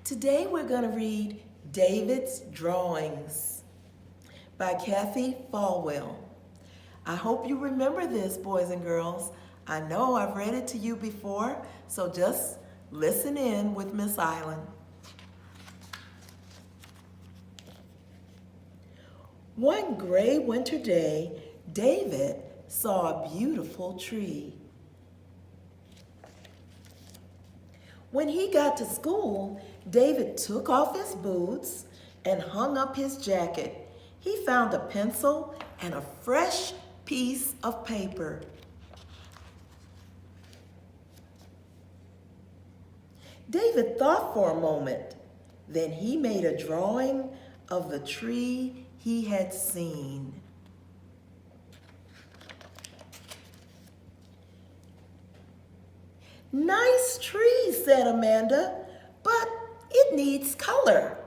Today we're going to read David's Drawings by Kathy Falwell. I hope you remember this, boys and girls. I know I've read it to you before, so just listen in with Miss Island. One gray winter day, David saw a beautiful tree. When he got to school, David took off his boots and hung up his jacket. He found a pencil and a fresh piece of paper. David thought for a moment. Then he made a drawing of the tree he had seen. "Nice tree," said Amanda, "but it needs color."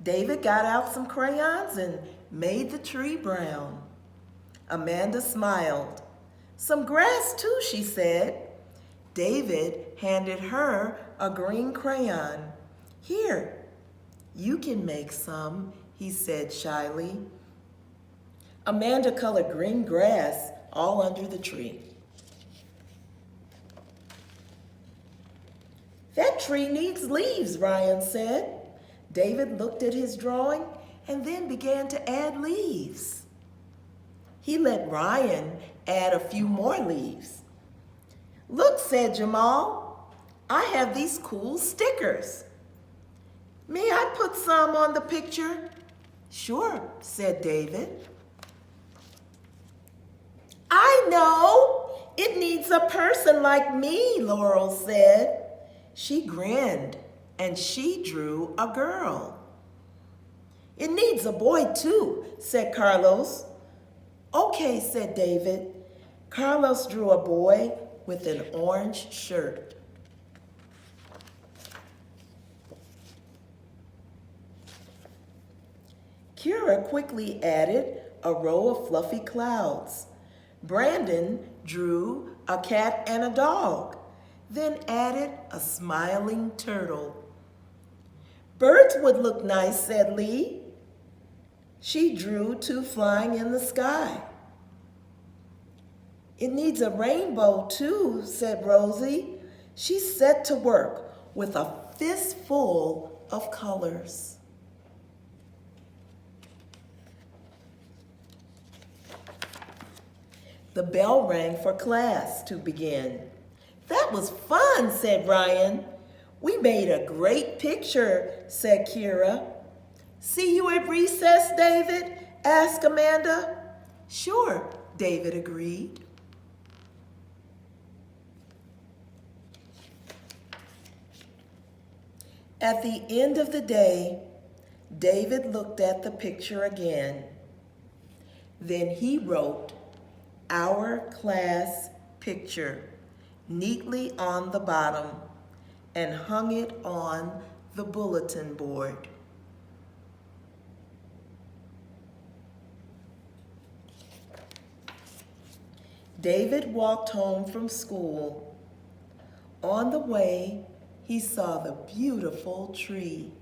David got out some crayons and made the tree brown. Amanda smiled. "Some grass too," she said. David handed her a green crayon. "Here, you can make some," he said shyly. Amanda colored green grass all under the tree. "That tree needs leaves," Ryan said. David looked at his drawing and then began to add leaves. He let Ryan add a few more leaves. "Look," said Jamal, "I have these cool stickers. May I put some on the picture?" "Sure," said David. "I know, it needs a person like me," Laurel said. She grinned and she drew a girl. "It needs a boy too," said Carlos. "Okay," said David. Carlos drew a boy with an orange shirt. Kira quickly added a row of fluffy clouds. Brandon drew a cat and a dog, then added a smiling turtle. "Birds would look nice," said Lee. She drew two flying in the sky. "It needs a rainbow too," said Rosie. She set to work with a fistful of colors. The bell rang for class to begin. "That was fun," said Ryan. "We made a great picture," said Kira. "See you at recess, David?" asked Amanda. "Sure," David agreed. At the end of the day, David looked at the picture again. Then he wrote, "Our class picture," neatly on the bottom and hung it on the bulletin board. David walked home from school. On the way, he saw the beautiful tree.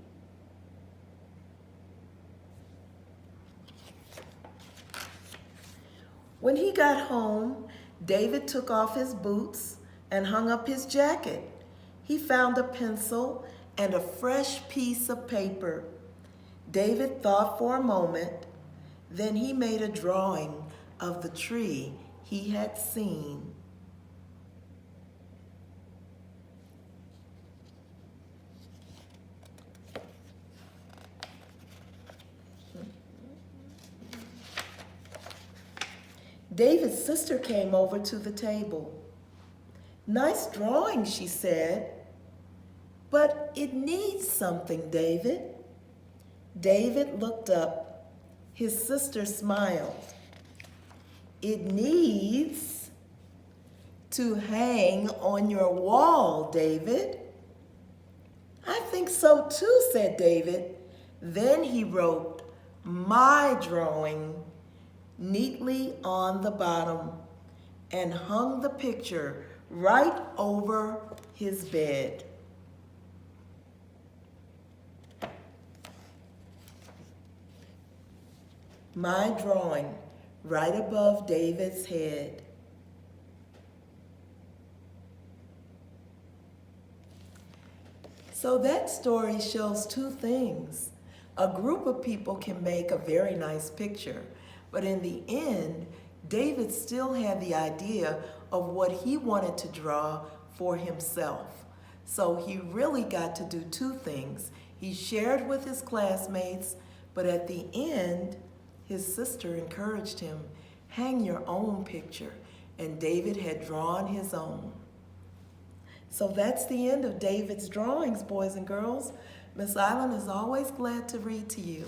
When he got home, David took off his boots and hung up his jacket. He found a pencil and a fresh piece of paper. David thought for a moment, then he made a drawing of the tree he had seen. David's sister came over to the table. "Nice drawing," she said, "but it needs something, David." David looked up. His sister smiled. "It needs to hang on your wall, David." "I think so too," said David. Then he wrote, "My drawing," neatly on the bottom and hung the picture right over his bed. my drawing right above David's head. So that story shows two things. A group of people can make a very nice picture, but in the end, David still had the idea of what he wanted to draw for himself. So he really got to do two things. He shared with his classmates, but at the end, his sister encouraged him, hang your own picture, and David had drawn his own. So that's the end of David's drawings, boys and girls. Miss Island is always glad to read to you.